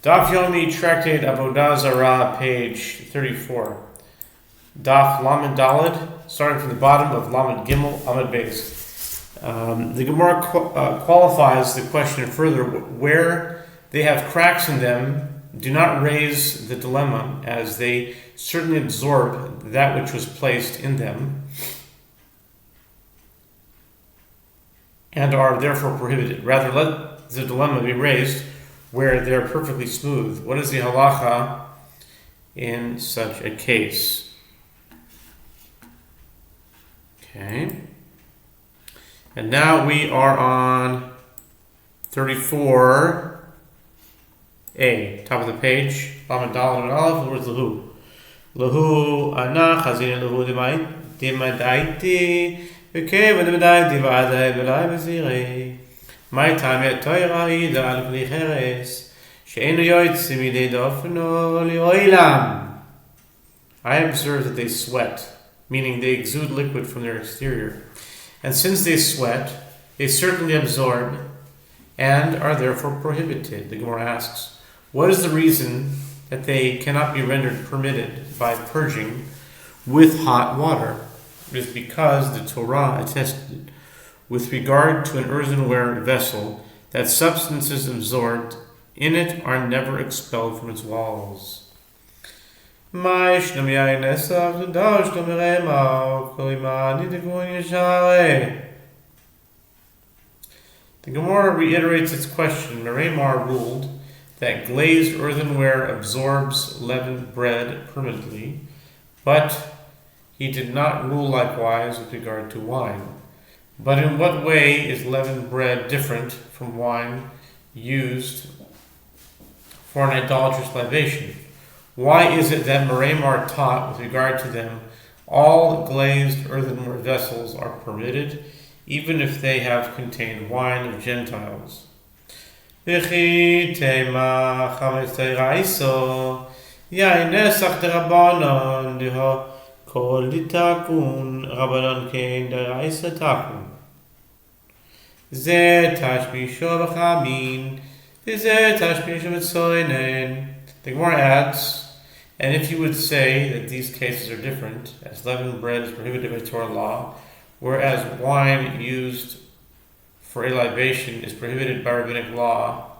Daf Yomi, Tractate Avodah Zarah, page 34. Daf Lamed Daled, starting from the bottom of Lamed Gimel, Amud Beis. The Gemara qualifies the question further: where they have cracks in them, do not raise the dilemma, as they certainly absorb that which was placed in them, and are therefore prohibited. Rather, let the dilemma be raised where they're perfectly smooth. What is the halacha in such a case? Okay. And now we are on 34a, top of the page. Lamed Daled and Aleph. Where's Lahu? Lahu ana chazina lahu dimadaiti v'kev dimadaiti v'adai v'lai v'zirei. My time at Torah ida al kli cheres she'enu yoytzim midei dofno li'olam. I observe that they sweat, meaning they exude liquid from their exterior. And since they sweat, they certainly absorb and are therefore prohibited. The Gemara asks, what is the reason that they cannot be rendered permitted by purging with hot water? It is because the Torah attested, with regard to an earthenware vessel, that substances absorbed in it are never expelled from its walls. The Gemara reiterates its question. Meremar ruled that glazed earthenware absorbs leavened bread permanently, but he did not rule likewise with regard to wine. But in what way is leavened bread different from wine used for an idolatrous libation? Why is it that Meremar taught with regard to them all glazed earthenware vessels are permitted, even if they have contained wine of Gentiles? Kol ditakun Rabbanon kein deraisa takun. Ze tashmisho b'chamin, ze tashmisho b'tzoinen. The Gemara adds, and if you would say that these cases are different, as leavened bread is prohibited by Torah law, whereas wine used for a libation is prohibited by rabbinic law,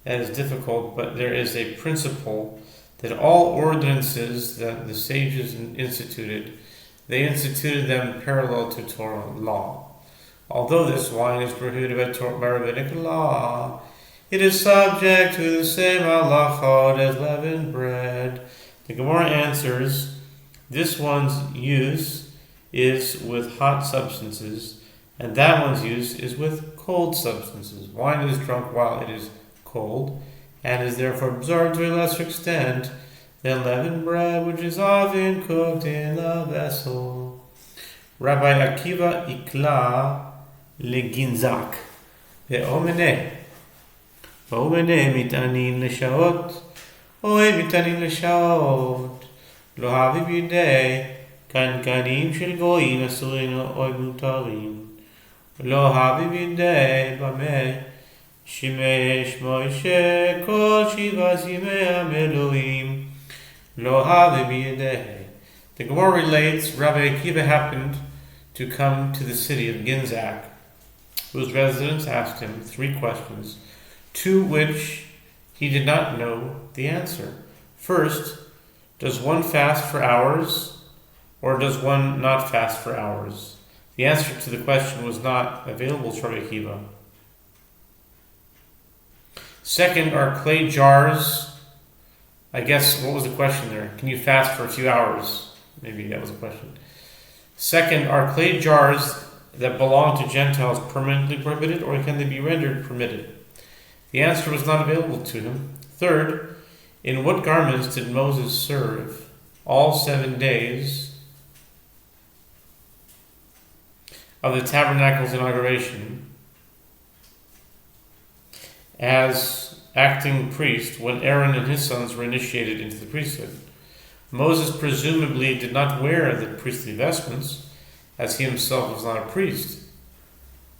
that is difficult, but there is a principle that all ordinances that the sages instituted, they instituted them parallel to Torah law. Although this wine is prohibited by rabbinic law, it is subject to the same halachot as leavened bread. The Gemara answers, this one's use is with hot substances, and that one's use is with cold substances. Wine is drunk while it is cold, and is therefore absorbed to a lesser extent than leavened bread, which is often cooked in a vessel. Rabbi Akiva ikla leginzak ve'omene mitanin leshaot mitanin leshaot lo havi b'yidei kankanim shel goyim asurin o mutarim lo havi b'yidei b'meh Shimesh Moshe Kol Shivas Yimei HaMeluim Lo Have B'Yedei. The Gemara relates Rabbi Akiva happened to come to the city of Ginzak, whose residents asked him 3 questions, to which he did not know the answer. First, does one fast for hours, or does one not fast for hours? The answer to the question was not available to Rabbi Akiva. Second, are clay jars, I guess, what was the question there? Can you fast for a few hours? Maybe that was the question. Second, are clay jars that belong to Gentiles permanently prohibited, or can they be rendered permitted? The answer was not available to him. Third, in what garments did Moses serve all 7 days of the tabernacle's inauguration as acting priest when Aaron and his sons were initiated into the priesthood? Moses presumably did not wear the priestly vestments, as he himself was not a priest.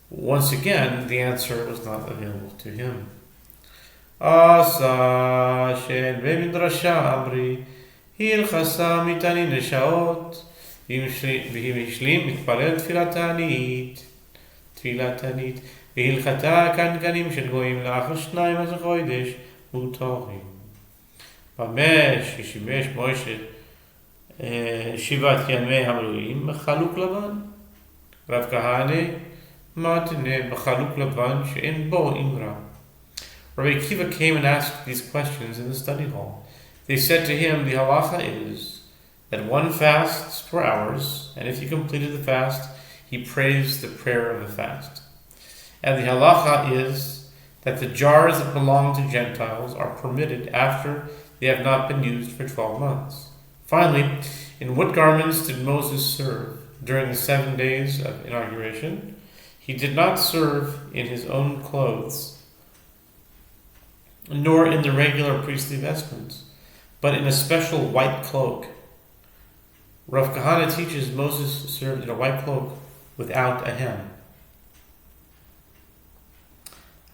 Once again, the answer was not available to him. Asa של במדרשה אמרי, הלכסה מתענית לשעות, ואם השלים מתפלל תפילת תענית, והלכתה קנקנים של גויים לאחר 12 חודש מותרים. במה ששימש מוישה שבעת ימי המילואים בחלוק לבן. רב כהנא מתנה בחלוק לבן שאין בו אמרה. Rabbi Akiva came and asked these questions in the study hall. They said to him, the halacha is that one fasts for hours, and if he completed the fast, he prays the prayer of the fast. And the halacha is that the jars that belong to Gentiles are permitted after they have not been used for 12 months. Finally, in what garments did Moses serve during the 7 days of inauguration? He did not serve in his own clothes, nor in the regular priestly vestments, but in a special white cloak. Rav Kahana teaches Moses served in a white cloak without a hem.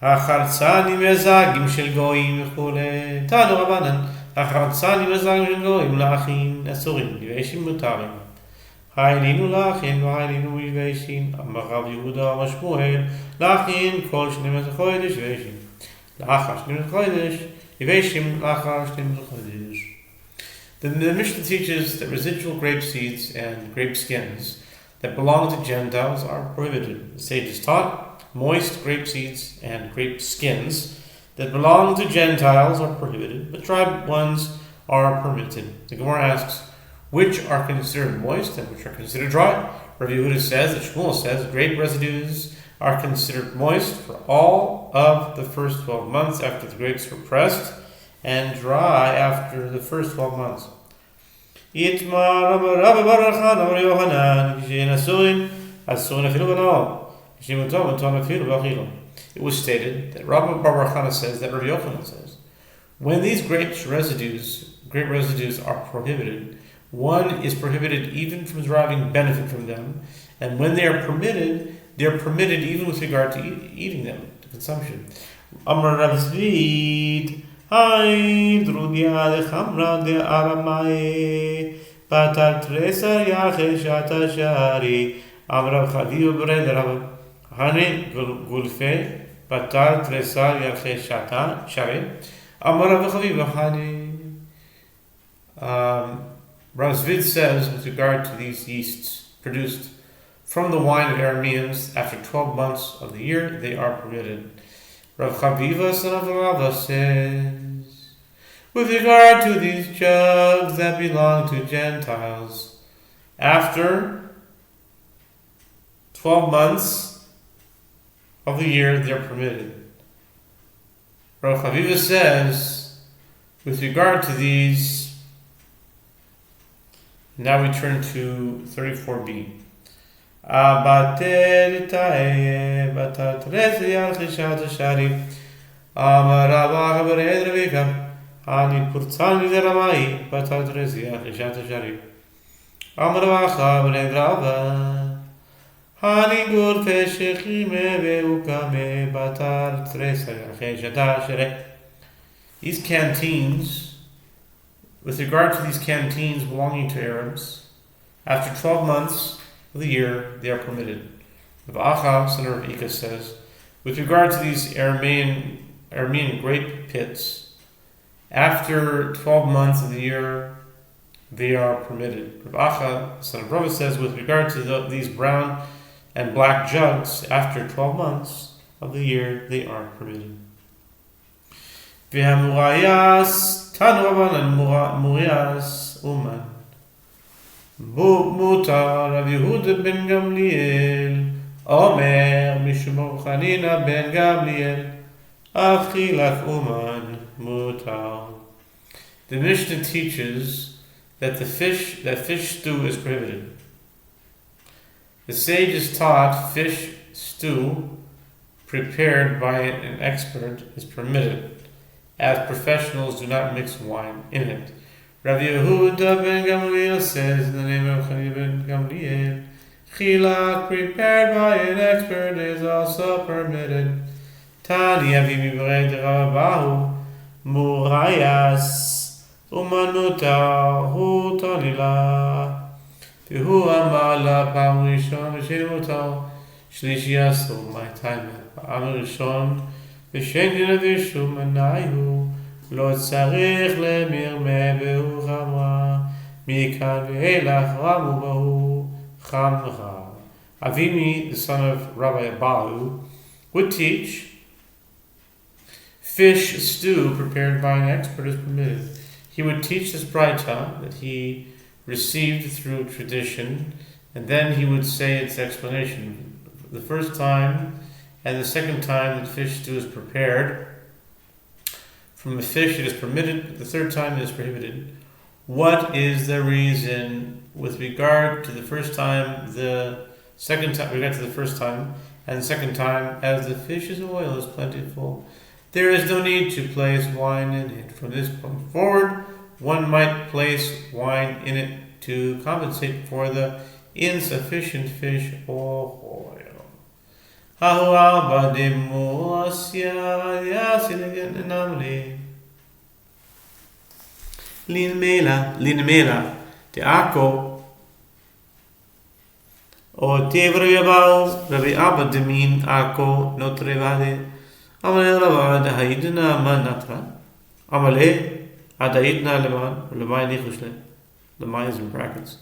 החרצני מזגים של גויים וכולי. תנו רבנן, החרצני מזגים של גויים להכין אסורים, יבשים מותרים. היילינו להכין והיילינו יבשים. אמר רב יהודה אמר שמואל, להכין כל 12 חודש יבשים. לאחר 12 חודש יבשים לאחר 12 חודש. The Mishnah teaches that residual grape seeds and grape skins that belong to Gentiles are prohibited. The sages taught moist grape seeds and grape skins that belong to Gentiles are prohibited, but tribe ones are permitted. The Gemara asks, which are considered moist and which are considered dry? Rav Yehuda says that Shmuel says grape residues are considered moist for all of the first 12 months after the grapes were pressed, and dry after the first 12 months. It was stated that Rabbi Bar Chana says that Rabbi Yochanan says, when these grape residues are prohibited, one is prohibited even from deriving benefit from them, and when they are permitted even with regard to eating them, to consumption. Amar Rav Zvid, Hai drudia de chamra de aramae, patar tresa yache shata shari, Amar Chaviv bred Rav Hani gulfe, patar tresa yache shata shari, Amar Rav Chaviv Hani. Rav Zvid says with regard to these yeasts produced from the wine of Arameans after 12 months of the year, they are permitted. Rav Chaviva son of Rava says, with regard to these jugs that belong to Gentiles, after 12 months of the year, they're permitted. Rav Chaviva says, with regard to these, now we turn to 34b. Abatel tae batat rezi al chishat shari Amar Rabba Bered Rebika Ani Purtzani Zeramai batat rezi al chishat shari Amar Rabba Bered Rabba Hani gur feshechime veukame batat rezi al chishat shari. These canteens, with regard to these canteens belonging to Arabs, after 12 months of the year, they are permitted. Rav Acha, son of Ika, says, with regard to these Aramean grape pits, after 12 months of the year, they are permitted. Rav Acha, son of Rava, says, with regard to these brown and black jugs, after 12 months of the year, they are permitted. V'hamurayas tanu Rabbanan murayas uman. Mutar Rav Yehuda ben Gamliel Omer Mishum Chanina ben Gamliel Achilach Uman Mutar. The Mishnah teaches that fish stew is prohibited. The sages taught fish stew prepared by an expert is permitted, as professionals do not mix wine in it. Rav Yehuda ben Gamliel says in the name of Chaviv ben Gamliel, Chilak prepared by an expert is also permitted. Tani Avimi Bered Rav Abahu, מורייס ומנותר הוא תולילה והוא אמר לה פעם ראשון ושני מותר שלישי אסור מי תיימה פעם ראשון ושני נבישו מנהיו לא צריך למרמה והוא חמרה מכאן ואילך רמו בהו חמרה. Avimi, the son of Rabbi Abahu, would teach fish stew prepared by an expert is permitted. He would teach this braita that he received through tradition, and then he would say its explanation. The first time and the second time that fish stew is prepared, from a fish it is permitted, but the third time it is prohibited. What is the reason with regard to the first time, the second time, we got to the first time, and the second time, as the fish's oil is plentiful, there is no need to place wine in it. From this point forward, one might place wine in it to compensate for the insufficient fish oil. Linmela, the Akko, O Tevre Yabao, Rabbi Abba Demin Ako Notrevade, Amale Ravad Haidna Manatra, Amale Adaidna Leman, Lemai Nichusle, Lemai is in brackets.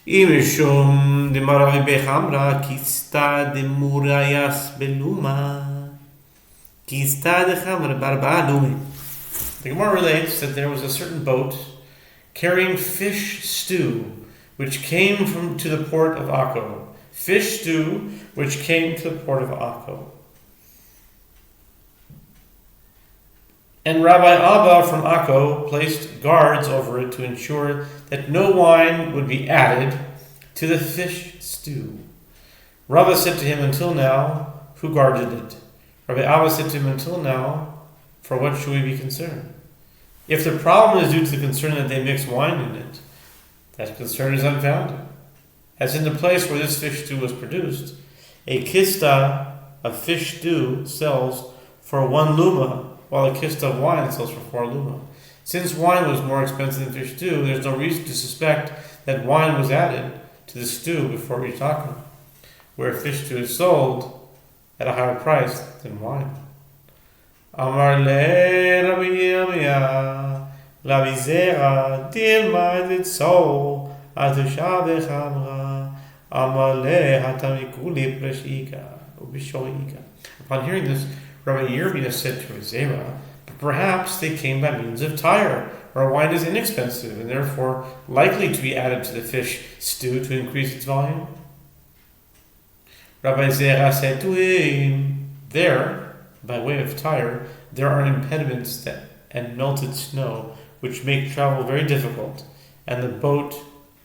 Imishum de Maravi Bechamra, Kista de Murayas Beluma, Kista de Hamra Barbalumi. The Gemara relates that there was a certain boat carrying fish stew, which came to the port of Akko. Fish stew, which came to the port of Akko. And Rabbi Abba from Akko placed guards over it to ensure that no wine would be added to the fish stew. Rabbi said to him, until now, who guarded it? Rabbi Abba said to him, until now, for what should we be concerned? If the problem is due to the concern that they mix wine in it, that concern is unfounded. As in the place where this fish stew was produced, a kista of fish stew sells for 1 luma, while a kista of wine sells for 4 luma. Since wine was more expensive than fish stew, there's no reason to suspect that wine was added to the stew before Ritaka, where fish stew is sold at a higher price than wine. Amar le Rabbi Yirmiyah, Rabbi Zarah, Dilma did so, Atusha bechamra, Amar le hatamikuli preshika, ubishoika. Upon hearing this, Rabbi Yirmiyah said to Zarah, but perhaps they came by means of Tyre, where wine is inexpensive and therefore likely to be added to the fish stew to increase its volume. Rabbi Zarah said to him, there, by way of Tyre, there are impediments and melted snow which make travel very difficult, and the boat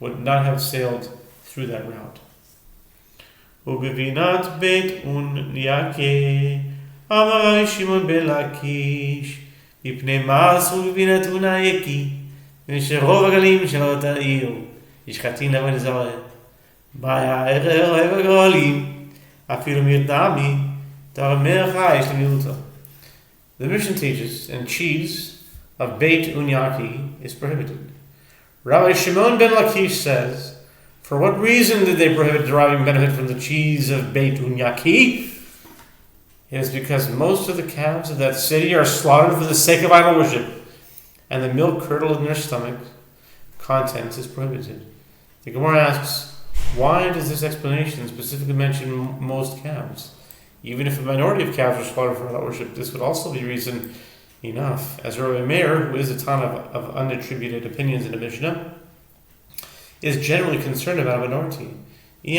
would not have sailed through that route. Ubevinat beit unyake, amar Shimon ben Lakish, mipnei mas ubevinat unayeki, ושרוב הגלים של אותה עיר נשחטים לבן זרע. בעיה איך אוהב הגולים, אפילו מירדמי, תרמר חי יש למיעוטו. The mission teaches, and cheese of Beit Unyaki is prohibited. Rabbi Shimon ben Lakish says, for what reason did they prohibit deriving benefit from the cheese of Beit Unyaki? It is because most of the calves of that city are slaughtered for the sake of idol worship, and the milk curdled in their stomach contents is prohibited. The Gemara asks, why does this explanation specifically mention most calves? Even if a minority of calves are slaughtered for idol worship, this would also be reason enough. As Rabbi Meir, who is a ton of unattributed opinions in the Mishnah, is generally concerned about a minority. The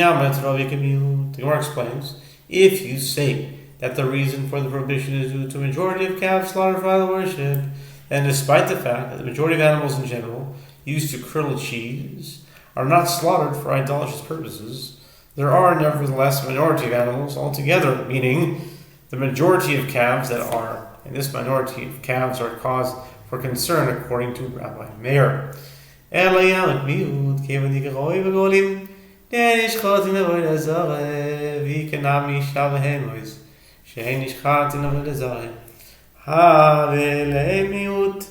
Gemara explains, if you say that the reason for the prohibition is due to a majority of calves slaughtered for idol worship, and despite the fact that the majority of animals in general used to curdle cheese are not slaughtered for idolatrous purposes, there are nevertheless a minority of animals altogether, meaning the majority of calves that are, and this minority of calves are cause for concern according to Rabbi Meir. Havele miut,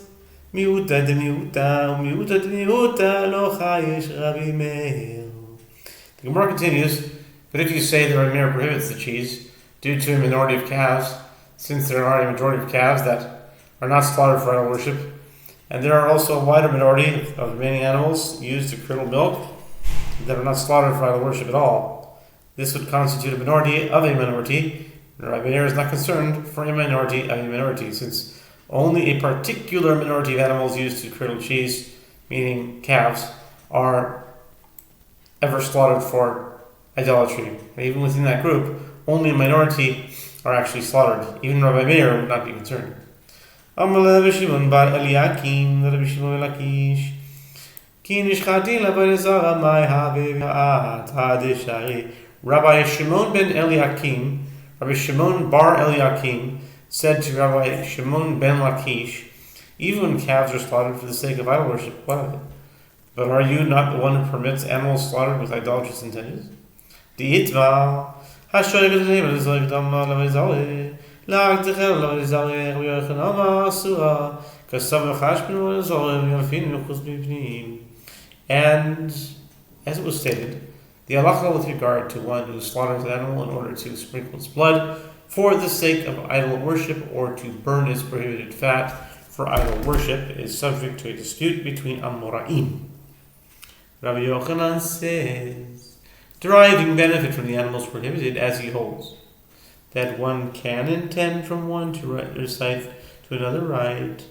miuta demiuta, miuta demiuta, lo chayish Rabbi Meir. The Gemara continues, but if you say the Rabbi Meir prohibits the cheese due to a minority of calves, since there are a majority of calves that are not slaughtered for idol worship, and there are also a wider minority of remaining animals used to curdle milk that are not slaughtered for idol worship at all, this would constitute a minority of a minority. And Rabbi Meir is not concerned for a minority of a minority, since only a particular minority of animals used to curdle cheese, meaning calves, are ever slaughtered for idolatry. And even within that group, only a minority are actually slaughtered. Even Rabbi Meir would not be concerned. Rabbi Shimon bar Eliakim, Rabbi Shimon ben Lakish, Ki nishchatin l'avodah zarah mai havi v'at hadishari. Rabbi Shimon ben Eliakim, Rabbi Shimon bar Eliakim, said to Rabbi Shimon ben Lakish, even when calves are slaughtered for the sake of idol worship, what of it? But are you not the one who permits animals slaughtered with idolatrous intentions? Di'itma, hashoy v'tneim v'zoy v'damma l'v'zaleh, la'ak techel l'v'zaleh v'yochanama asura, kasav v'chashbin v'zaleh v'yafin v'chuz v'pnim. And, as it was stated, the halacha with regard to one who slaughters an animal in order to sprinkle its blood for the sake of idol worship or to burn its prohibited fat for idol worship is subject to a dispute between Amoraim. Rabbi Yochanan says, deriving benefit from the animals prohibited as he holds, that one can intend from one to recite to another right.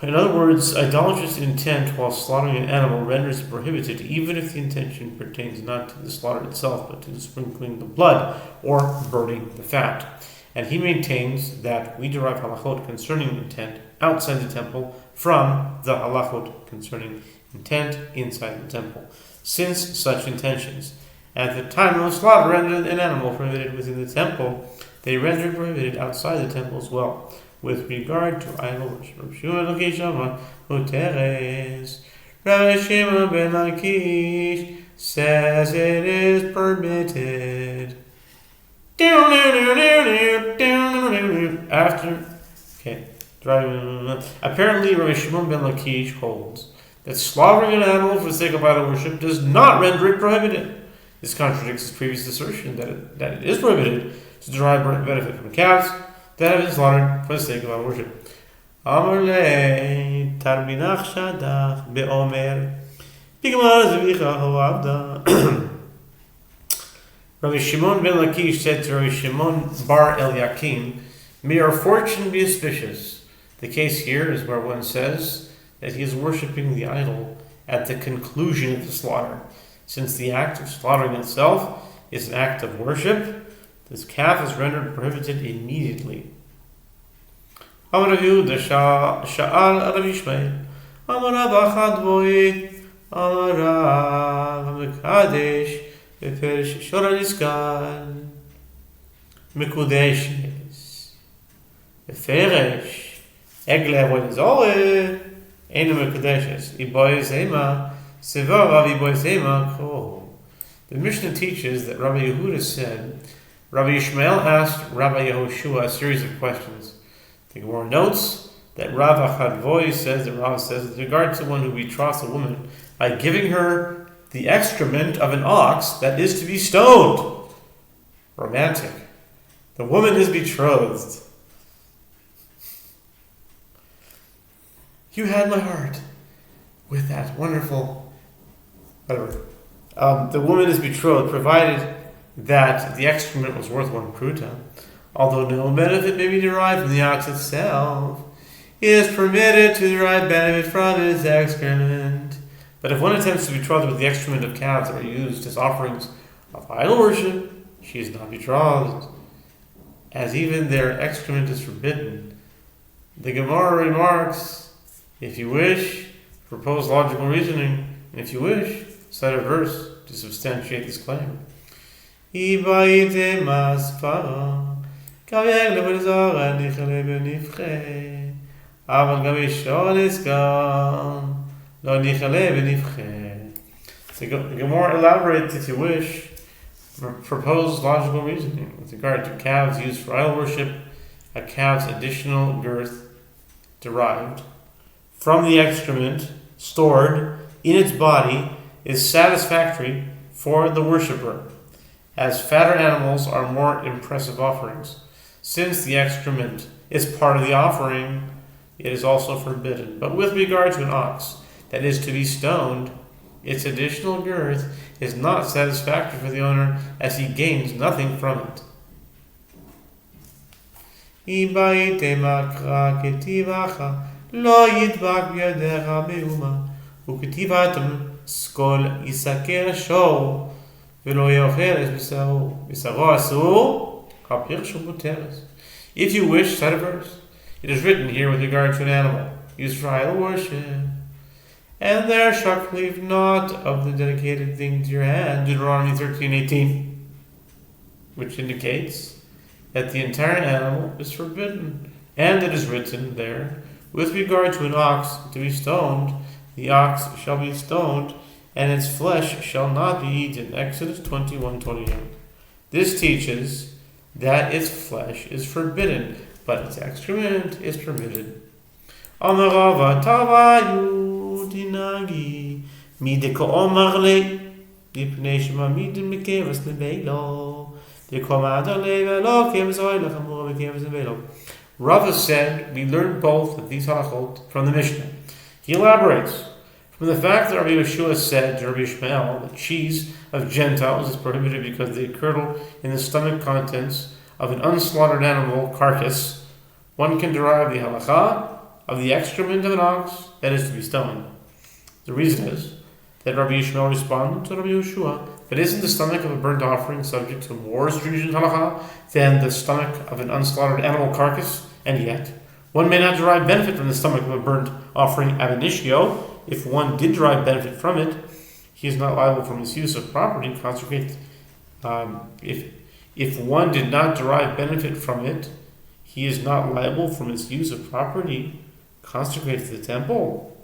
In other words, idolatrous intent while slaughtering an animal renders it prohibited, even if the intention pertains not to the slaughter itself, but to the sprinkling the blood or burning the fat. And he maintains that we derive halachot concerning intent outside the temple from the halachot concerning intent inside the temple, since such intentions, at the time of slaughter, rendered an animal prohibited within the temple, they render it prohibited outside the temple as well. With regard to idol worship, Rabbi Shimon ben Lakish says it is permitted. Apparently, Rabbi Shimon ben Lakish holds that slaughtering an animal for the sake of idol worship does not render it prohibited. This contradicts his previous assertion that it is prohibited to derive benefit from calves that have been slaughtered for the sake of our worship. Amar le tarbinach Chadash be'omer bigmar zvicha Avodah. Rabbi Shimon ben Lakish said to Rabbi Shimon bar Eliakim, may our fortune be auspicious. The case here is where one says that he is worshipping the idol at the conclusion of the slaughter. Since the act of slaughtering itself is an act of worship, this calf is rendered prohibited immediately. Amar Yehuda sha'al Rav Yishmael, Amar Rav Chadvoi, Amar Rav Chadash, Beferish Shora Niskal, Mekudeshes, Beferish, Egle Avodah Zarah, Einu Mekudeshes, Iboy Zema, Seva Rav Iboy Zema Kol. The Mishnah teaches that Rabbi Yehuda said, Rabbi Yishmael asked Rabbi Yehoshua a series of questions. The Gemara notes that Rav Chadvoi says with regard to one who betroths a woman by giving her the excrement of an ox that is to be stoned. Romantic. The woman is betrothed. You had my heart with that wonderful whatever. The woman is betrothed, provided that the excrement was worth one pruta. Although no benefit may be derived from the ox itself, it is permitted to derive benefit from its excrement. But if one attempts to betroth with the excrement of calves that are used as offerings of idol worship, she is not betrothed, as even their excrement is forbidden. The Gemara remarks, if you wish, propose logical reasoning, and if you wish, cite a verse to substantiate this claim. The Gemara elaborates, if you wish, propose logical reasoning with regard to calves used for idol worship a calf's additional girth derived from the excrement stored in its body is satisfactory for the worshipper, as fatter animals are more impressive offerings. Since the excrement is part of the offering, it is also forbidden. But with regard to an ox that is to be stoned, its additional girth is not satisfactory for the owner, as he gains nothing from it. If you wish, cite a verse. It is written here with regard to an animal used for idol worship. And there shall cleave not of the dedicated thing to your hand, Deuteronomy 13:18, which indicates that the entire animal is forbidden. And it is written there, with regard to an ox to be stoned, the ox shall be stoned, and its flesh shall not be eaten. Exodus 21:28. This teaches that its flesh is forbidden, but its excrement is permitted. Amarava tavayu dinagi mideko omarle dipnei shema midin mekevas nevelo dekomadar levelo kevas oila chamura mekevas nevelo. Rava said, we learn both of these halachot from the Mishnah. He elaborates, from the fact that Rabbi Yehoshua said to Rabbi Ishmael that cheese of Gentiles is prohibited because they curdle in the stomach contents of an unslaughtered animal carcass, one can derive the halacha of the excrement of an ox that is to be stoned. The reason is that Rabbi Ishmael responded to Rabbi Yehoshua, but isn't the stomach of a burnt offering subject to more stringent halacha than the stomach of an unslaughtered animal carcass? And yet, one may not derive benefit from the stomach of a burnt offering ab initio. If one did derive benefit from it, he is not liable for misuse of property consecrated. If one did not derive benefit from it, he is not liable for misuse of property consecrated to the temple.